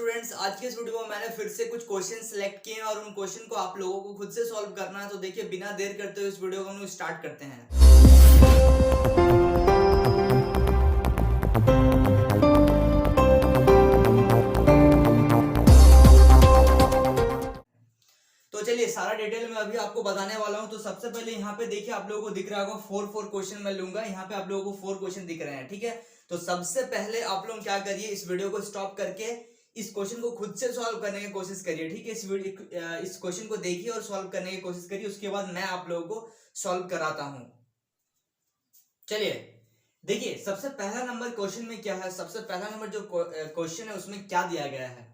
Students, आज के इस वीडियो में मैंने फिर से कुछ क्वेश्चन सेलेक्ट किए हैं और उन क्वेश्चन को आप लोगों को खुद से सॉल्व करना है। तो देखिए, बिना देर करते हुए इस वीडियो को हम स्टार्ट करते हैं। तो चलिए, सारा डिटेल में अभी आपको बताने वाला हूं। तो सबसे पहले यहाँ पे देखिए, आप लोगों को दिख रहा होगा फोर क्वेश्चन मैं लूंगा। यहाँ पे आप लोगों को 4 क्वेश्चन दिख रहे हैं, ठीक है। तो सबसे पहले आप लोग क्या करिए, इस वीडियो को स्टॉप करके इस क्वेश्चन को खुद से सॉल्व करने की कोशिश करिए, ठीक है। इस क्वेश्चन को देखिए और सॉल्व करने की कोशिश करिए, उसके बाद मैं आप लोगों को सॉल्व कराता हूं। चलिए देखिए, सबसे पहला नंबर क्वेश्चन में क्या है। सबसे पहला नंबर जो क्वेश्चन है उसमें क्या दिया गया है।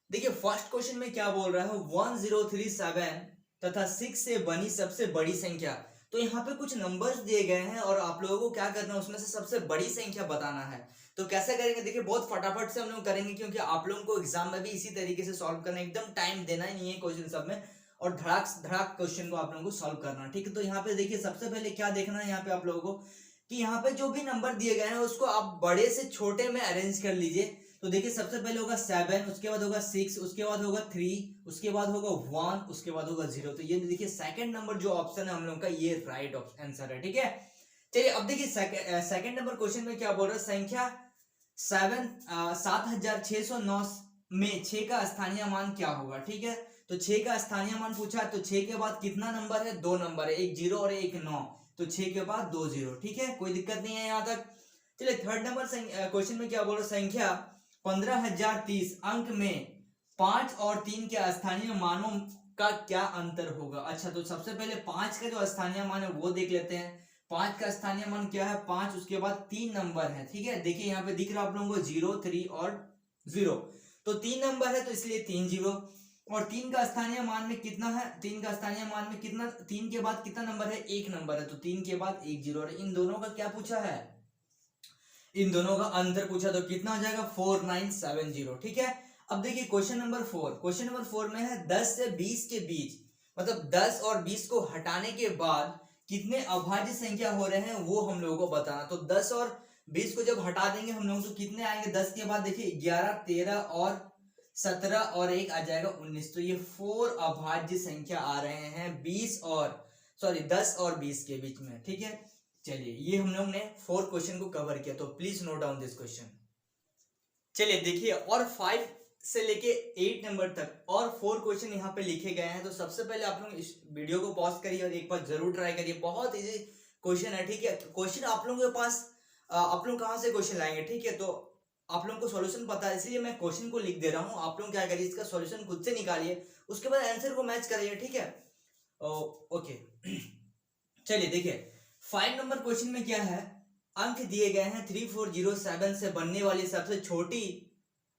देखिए, फर्स्ट क्वेश्चन में क्या बोल रहा है, 1037 तथा 6 से बनी सबसे बड़ी संख्या। तो यहाँ पे कुछ नंबर्स दिए गए हैं और आप लोगों को क्या करना है, उसमें से सबसे बड़ी संख्या बताना है। तो कैसे करेंगे, देखिए बहुत फटाफट से हम लोग करेंगे, क्योंकि आप लोगों को एग्जाम में भी इसी तरीके से सॉल्व करना है। एकदम टाइम देना ही नहीं है क्वेश्चन सब में, और धड़ाक धड़ाक क्वेश्चन को आप लोगों को सॉल्व करना है, ठीक है। तो यहाँ पे देखिए, सबसे पहले क्या देखना है यहाँ पे आप लोगों को, कि यहाँ पे जो भी नंबर दिए गए हैं उसको आप बड़े से छोटे में अरेंज कर लीजिए। तो देखिए, सबसे पहले होगा 7, उसके बाद होगा 6, उसके बाद होगा 3, उसके बाद होगा 1, उसके बाद होगा 0। तो ये देखिए, सेकंड नंबर जो ऑप्शन है हम लोग का, ये राइट आंसर है, ठीक है। चलिए अब देखिए, सेकंड नंबर क्वेश्चन में क्या बोल रहा है, संख्या 7609 में 6 का स्थानीय मान क्या होगा, ठीक है। तो 6 का स्थानीय मान पूछा, तो 6 के बाद कितना नंबर है, 2 नंबर है, एक 0 और एक 9। तो 6 के बाद 2 0, ठीक है, कोई दिक्कत नहीं है यहाँ तक। चलिए थर्ड नंबर क्वेश्चन में क्या बोल रहा है, संख्या 15030 अंक में 5 और 3 के स्थानीय मानों का क्या अंतर होगा। अच्छा, तो सबसे पहले 5 का जो स्थानीय मान है वो देख लेते हैं। 5 का स्थानीय मान क्या है, 5, उसके बाद 3 नंबर है, ठीक है। देखिए यहाँ पे दिख रहा है आप लोगों को 0, 3 और 0। तो 3 नंबर है, तो इसलिए 3 0। और 3 का स्थानीय मान में कितना है, 3 का स्थानीय मान में कितना, 3 के बाद कितना नंबर है, 1 नंबर है। तो 3 के बाद 1 0, और इन दोनों का क्या पूछा है, इन दोनों का अंतर पूछा। तो कितना हो जाएगा, 4970, ठीक है। अब देखिए क्वेश्चन नंबर 4, क्वेश्चन नंबर 4 में है 10 से 20 के बीच, मतलब 10 और 20 को हटाने के बाद कितने अभाज्य संख्या हो रहे हैं वो हम लोगों को बताना। तो 10 और 20 को जब हटा देंगे हम लोग, तो कितने आएंगे, 10 के बाद देखिए 11, 13 और 17 और एक आ जाएगा 19। तो ये 4 अभाज्य संख्या आ रहे हैं 10 और 20 के बीच में, ठीक है। चलिए, ये हम लोग ने 4 क्वेश्चन को कवर किया, तो please note down this question. चलिए देखिए, और 5 से लेके 8 नंबर तक और 4 क्वेश्चन यहाँ पे लिखे गए हैं। तो सबसे पहले आप लोग इस वीडियो को पॉज करिए और एक बार जरूर ट्राई करिए। बहुत इजी क्वेश्चन है, ठीक है। क्वेश्चन आप लोगों के पास, आप लोग कहाँ से क्वेश्चन लाएंगे, ठीक है। तो आप लोगों को सॉल्यूशन पता है, इसलिए मैं क्वेश्चन को लिख दे रहा हूँ। आप लोग क्या करिए, इसका सॉल्यूशन खुद से निकालिए, उसके बाद आंसर को मैच करिए, ठीक है। ओके चलिए देखिए, 5 नंबर क्वेश्चन में क्या है, अंक दिए गए हैं 3407 से बनने वाली सबसे छोटी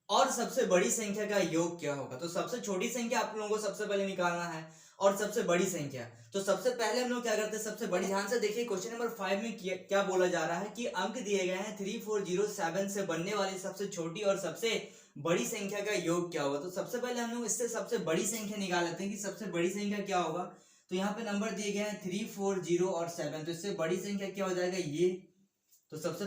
और सबसे बड़ी संख्या का योग क्या होगा। तो सबसे छोटी संख्या आप लोगों को सबसे पहले निकालना है, और सबसे बड़ी संख्या। तो सबसे पहले हम लोग क्या करते हैं, सबसे बड़ी, ध्यान से देखिए क्वेश्चन नंबर 5 में क्या बोला जा रहा है, कि अंक दिए गए हैं 3407 से बनने वाली सबसे छोटी और सबसे बड़ी संख्या का योग क्या होगा। तो सबसे पहले हम लोग इससे सबसे बड़ी संख्या निकाल लेते हैं कि सबसे बड़ी संख्या क्या होगा। तो यहाँ पे नंबर दिए गए हैं 3, 4, 0 और 7। तो इससे बड़ी संख्या क्या हो जाएगा, ये। तो सबसे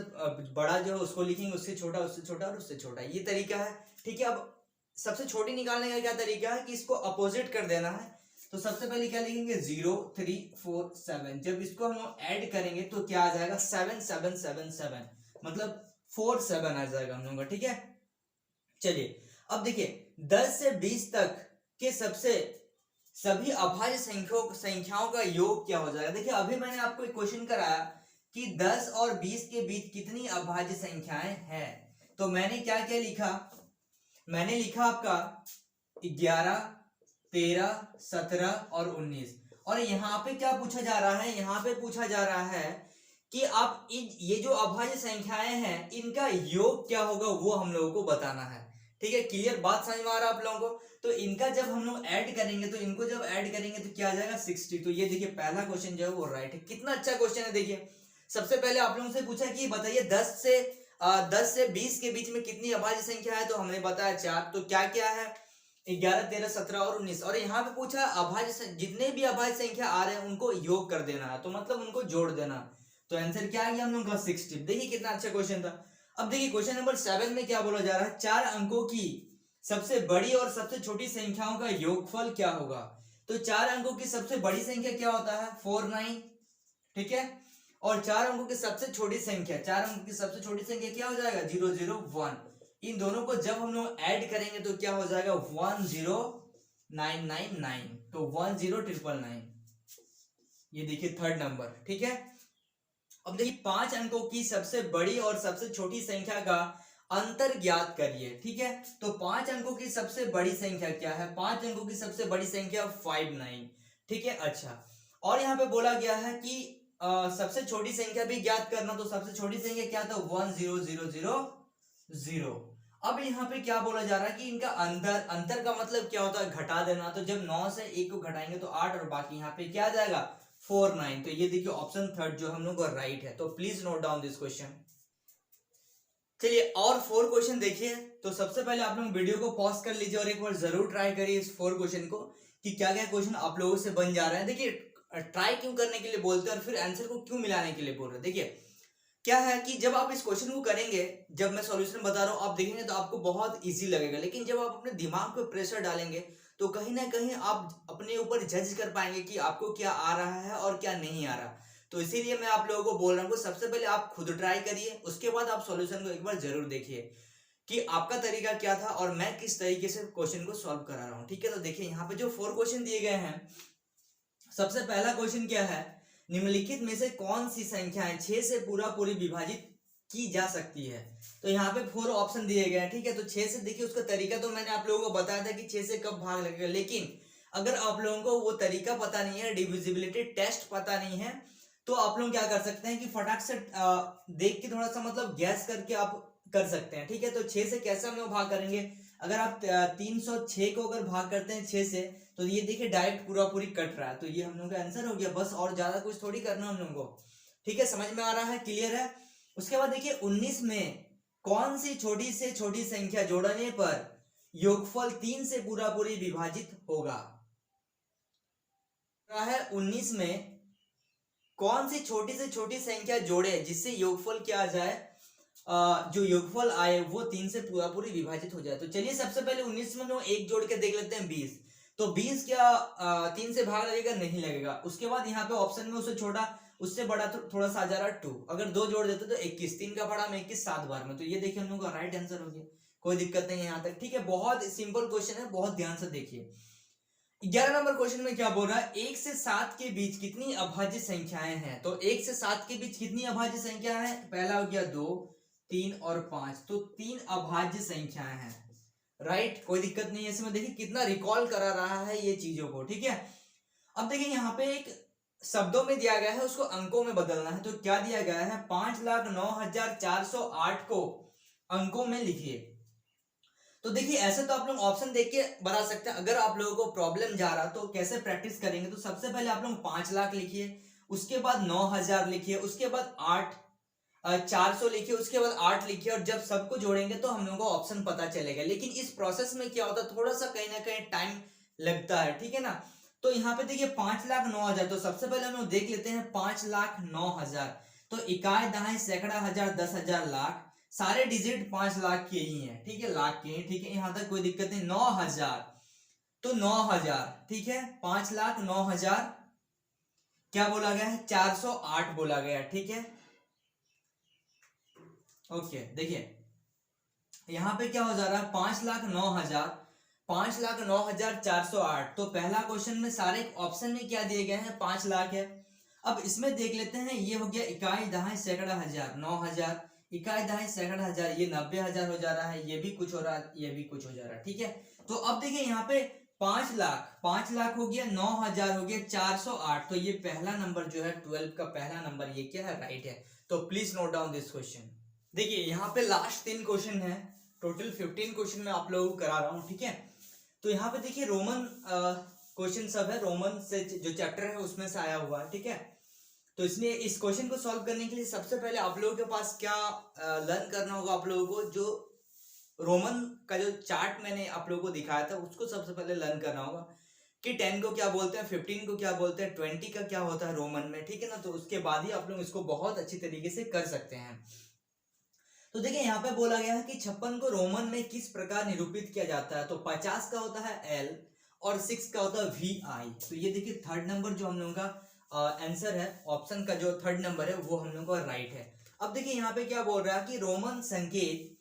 बड़ा जो है उसको लिखेंगे, उससे छोटा, उससे छोटा और उससे छोटा, ये तरीका है, ठीक है। अब सबसे छोटी निकालने का क्या तरीका है, कि इसको अपोजिट कर देना है। तो सबसे पहले क्या लिखेंगे, 0, 3, 4, 7। जब इसको हम ऐड करेंगे तो क्या आ जाएगा, 7, 7, 7, 7, मतलब 4 7 आ जाएगा हम लोगों का, ठीक है। चलिए अब देखिए, 10 से 20 तक के सभी अभाज्य संख्याओं का योग क्या हो जाएगा। देखिए, अभी मैंने आपको एक क्वेश्चन कराया कि 10 और 20 के बीच कितनी अभाज्य संख्याएं हैं। तो मैंने क्या क्या लिखा, मैंने लिखा आपका 11, 13, 17 और 19। और यहाँ पे क्या पूछा जा रहा है, यहाँ पे पूछा जा रहा है कि आप ये जो अभाज्य संख्याएं हैं इनका योग क्या होगा, वो हम लोगों को बताना है, ठीक है। क्लियर बात समझ में आ रहा है आप लोगों को। तो इनका जब हम लोग ऐड करेंगे, तो इनको जब ऐड करेंगे तो क्या आ जाएगा, 60। तो ये देखिए, पहला क्वेश्चन जो है वो राइट है। कितना अच्छा क्वेश्चन है। देखिए, सबसे पहले आप लोगों से पूछा कि बताइए 10 से 20 के बीच में कितनी अभाज्य संख्या है। तो हमने बताया 4। तो क्या क्या है, 11, 13, 17 और 19। और यहाँ पे पूछा अभाज्य, जितने भी अभाज्य संख्या आ रहे हैं उनको योग कर देना है, तो मतलब उनको जोड़ देना। तो आंसर क्या आ गया हम लोग का, 60। देखिए कितना अच्छा क्वेश्चन था। अब देखिए क्वेश्चन नंबर 7 में क्या बोला जा रहा है, 4 अंकों की सबसे बड़ी और सबसे छोटी संख्याओं का योगफल क्या होगा। तो 4 अंकों की सबसे बड़ी संख्या क्या होता है 49, ठीक है, और 4 अंकों की सबसे छोटी संख्या, 4 अंकों की सबसे छोटी संख्या क्या हो जाएगा 001। इन दोनों को जब हम लोग ऐड करेंगे तो क्या हो जाएगा 10999, तो 10999, ये देखिए थर्ड नंबर, ठीक है। अब देखिए 5 अंकों की सबसे बड़ी और सबसे छोटी संख्या का अंतर ज्ञात करिए, ठीक है। तो 5 अंकों की सबसे बड़ी संख्या क्या है, 5 अंकों की सबसे बड़ी संख्या 59, ठीक है। अच्छा, और यहाँ पे बोला गया है कि सबसे छोटी संख्या भी ज्ञात करना, तो सबसे छोटी संख्या क्या था 10000। अब यहाँ पे क्या बोला जा रहा है कि इनका अंतर का मतलब क्या होता है घटा देना, तो जब 9 से 1 को घटाएंगे तो 8 और बाकी यहाँ पे क्या आ जाएगा 49। तो ये देखिए ऑप्शन थर्ड जो हम लोग का राइट है। तो please note down this question. चलिए और 4 क्वेश्चन देखिए। तो सबसे पहले आप लोग वीडियो को पॉज कर लीजिए और एक बार जरूर ट्राई करिए इस 4 क्वेश्चन को कि क्या क्या क्वेश्चन आप लोगों से बन जा रहे हैं। देखिए ट्राई क्यों करने के लिए बोलते हैं और फिर आंसर को क्यों मिलाने के लिए बोल रहे हैं। देखिए क्या है कि जब आप इस क्वेश्चन को करेंगे, जब मैं सॉल्यूशन बता रहा हूं आप देखेंगे तो आपको बहुत इजी लगेगा, लेकिन जब आप अपने दिमाग पे प्रेशर डालेंगे तो कहीं ना कहीं आप अपने ऊपर जज कर पाएंगे कि आपको क्या आ रहा है और क्या नहीं आ रहा। तो इसीलिए मैं आप लोगों को बोल रहा हूँ सबसे पहले आप खुद ट्राई करिए, उसके बाद आप सॉल्यूशन को एक बार जरूर देखिए कि आपका तरीका क्या था और मैं किस तरीके से क्वेश्चन को सॉल्व करा रहा हूँ, ठीक है। तो देखिए यहाँ पे जो 4 क्वेश्चन दिए गए हैं, सबसे पहला क्वेश्चन क्या है, निम्नलिखित में से कौन सी संख्याएं 6 से पूरी विभाजित की जा सकती है। तो यहाँ पे 4 ऑप्शन दिए गए हैं, ठीक है। तो 6 से देखिए उसका तरीका तो मैंने आप लोगों को बताया था कि 6 से कब भाग लगेगा, लेकिन अगर आप लोगों को वो तरीका पता नहीं है, डिविजिबिलिटी टेस्ट पता नहीं है, तो आप लोग क्या कर सकते हैं कि फटाक से देख के थोड़ा सा मतलब गैस करके आप कर सकते हैं, ठीक है। तो 6 से कैसे हम लोग भाग करेंगे, अगर आप 306 को अगर भाग करते हैं 6 से, तो ये देखिए डायरेक्ट पूरी कट रहा है, तो ये हम लोग का आंसर हो गया बस, और ज्यादा कुछ थोड़ी करना हम लोगों को, ठीक है। समझ में आ रहा है, क्लियर है। उसके बाद देखिए 19 में कौन सी छोटी से छोटी संख्या जोड़ने पर योगफल 3 से पूरी विभाजित होगा। है 19 में कौन सी छोटी से छोटी संख्या जोड़े जिससे योगफल क्या आ जाए, जो योगफल आए वो 3 से पूरी विभाजित हो जाए। तो चलिए सबसे पहले 19 में हम एक जोड़ के देख लेते हैं 20। तो 20 क्या 3 से भाग लगेगा, नहीं लगेगा। उसके बाद यहाँ पे ऑप्शन में उससे छोटा उससे बड़ा तो थोड़ा सा आ जा रहा 2, अगर 2 जोड़ देते तो 21, 3 का बड़ा में 21 7 बार में, तो ये देखिए हम लोग का राइट आंसर हो गया, कोई दिक्कत नहीं है यहाँ तक, ठीक है। बहुत सिंपल क्वेश्चन है, बहुत ध्यान से देखिए। 11 नंबर क्वेश्चन में क्या बोल रहा है, 1 से 7 के बीच कितनी अभाज्य संख्याएं हैं। तो 1 से 7 के बीच कितनी अभाज्य संख्या है, पहला हो गया 2 3 और 5, तो 3 अभाज्य संख्याएं हैं, राइट। कोई दिक्कत नहीं है इसमें, देखिए कितना रिकॉल करा रहा है ये चीजों को, ठीक है। अब देखिए यहाँ पे एक शब्दों में दिया गया है, उसको अंकों में बदलना है। तो क्या दिया गया है, 5,09,408 को अंकों में लिखिए। तो देखिए ऐसे तो आप लोग ऑप्शन देख के बता सकते हैं। अगर आप लोगों को प्रॉब्लम जा रहा तो कैसे प्रैक्टिस करेंगे, तो सबसे पहले आप लोग 5 लाख लिखिए, उसके बाद 9,000 लिखिए, उसके बाद 400 लिखिए, उसके बाद 8 लिखिए, और जब सबको जोड़ेंगे तो हम लोगों को ऑप्शन पता चलेगा। लेकिन इस प्रोसेस में क्या होता है, थोड़ा सा कहीं ना कहीं टाइम लगता है, ठीक है ना। तो यहाँ पे देखिए 5,09,000, तो सबसे पहले हम लोग देख लेते हैं 5,09,000। तो इकाई दहाई सैकड़ा हजार 10,000 लाख, सारे डिजिट 5 लाख के ही हैं, ठीक है, लाख के, ठीक है, यहां तक कोई दिक्कत नहीं। 9,000, तो 9,000, ठीक है, 5,09,000 क्या बोला गया है 408 बोला गया, ठीक है। ओके देखिए यहां पे क्या हो जा रहा है 5,09,000, 5,09,408। तो पहला क्वेश्चन में सारे ऑप्शन में क्या दिए गए हैं 5 लाख है। अब इसमें देख लेते हैं, ये हो गया इकाई दहाई सैकड़ा हजार 9,000, इकाई दहाई सैकड़ा हजार, ये 90,000 हो जा रहा है, ये भी कुछ हो रहा है, ये भी कुछ हो जा रहा है, ठीक है। तो अब देखिए यहाँ पे 5 लाख हो गया, 9,000 हो गया, 408। तो ये पहला नंबर जो है 12 का पहला नंबर ये क्या है, राइट है। तो please note down this question. देखिए यहाँ पे लास्ट 3 क्वेश्चन है, टोटल 15 क्वेश्चन मैं आप लोगों को करा रहा हूँ, ठीक है। तो यहाँ पे देखिए रोमन क्वेश्चन सब है, रोमन से जो चैप्टर है उसमें से आया हुआ है, ठीक है। तो इसलिए इस क्वेश्चन को सॉल्व करने के लिए सबसे पहले आप लोगों के पास क्या लर्न करना होगा, आप लोगों को जो रोमन का जो चार्ट मैंने आप लोगों को दिखाया था उसको सबसे पहले लर्न करना होगा कि 10 को क्या बोलते हैं, 15 को क्या बोलते हैं, 20 का क्या होता है रोमन में, ठीक है ना। तो उसके बाद ही आप लोग इसको बहुत अच्छी तरीके से कर सकते हैं। तो देखिए यहाँ पे बोला गया है कि 56 को रोमन में किस प्रकार निरूपित किया जाता है। तो 50 का होता है L और 6 का होता है VI। तो ये देखिए थर्ड नंबर जो हम लोगों का आंसर है, ऑप्शन का जो थर्ड नंबर है वो हम लोगों का राइट है। अब देखिए यहाँ पे क्या बोल रहा है कि रोमन संकेत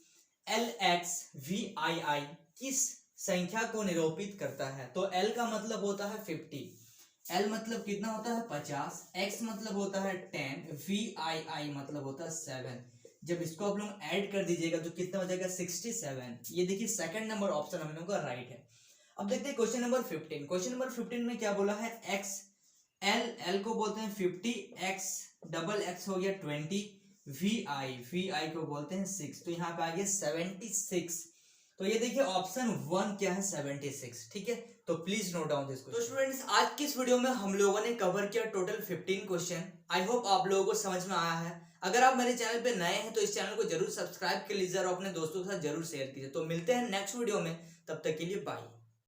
LXVII किस संख्या को निरूपित करता है। तो L का मतलब होता है 50, L मतलब कितना होता है 50, X मतलब होता है 10, VII मतलब होता है 7। जब इसको आप लोग ऐड कर दीजिएगा तो कितना हो जाएगा 67। ये देखिए सेकंड नंबर ऑप्शन हम लोगों का राइट है। अब देखते हैं क्वेश्चन नंबर 15। क्वेश्चन नंबर 15 में क्या बोला है, X L को बोलते हैं 50, X डबल X हो गया 20, VI को बोलते हैं 6। तो यहाँ पे आ गया 76। तो ये देखिए ऑप्शन 1 क्या है 76, ठीक है। तो प्लीज नोट डाउन दिस। तो स्टूडेंट्स आज की इस वीडियो में हम लोगों ने कवर किया टोटल 15 क्वेश्चन। आई होप आप लोगों को समझ में आया है। अगर आप मेरे चैनल पे नए हैं तो इस चैनल को जरूर सब्सक्राइब कर लीजिए और अपने दोस्तों के साथ जरूर शेयर कीजिए। तो मिलते हैं नेक्स्ट वीडियो में, तब तक के लिए बाय।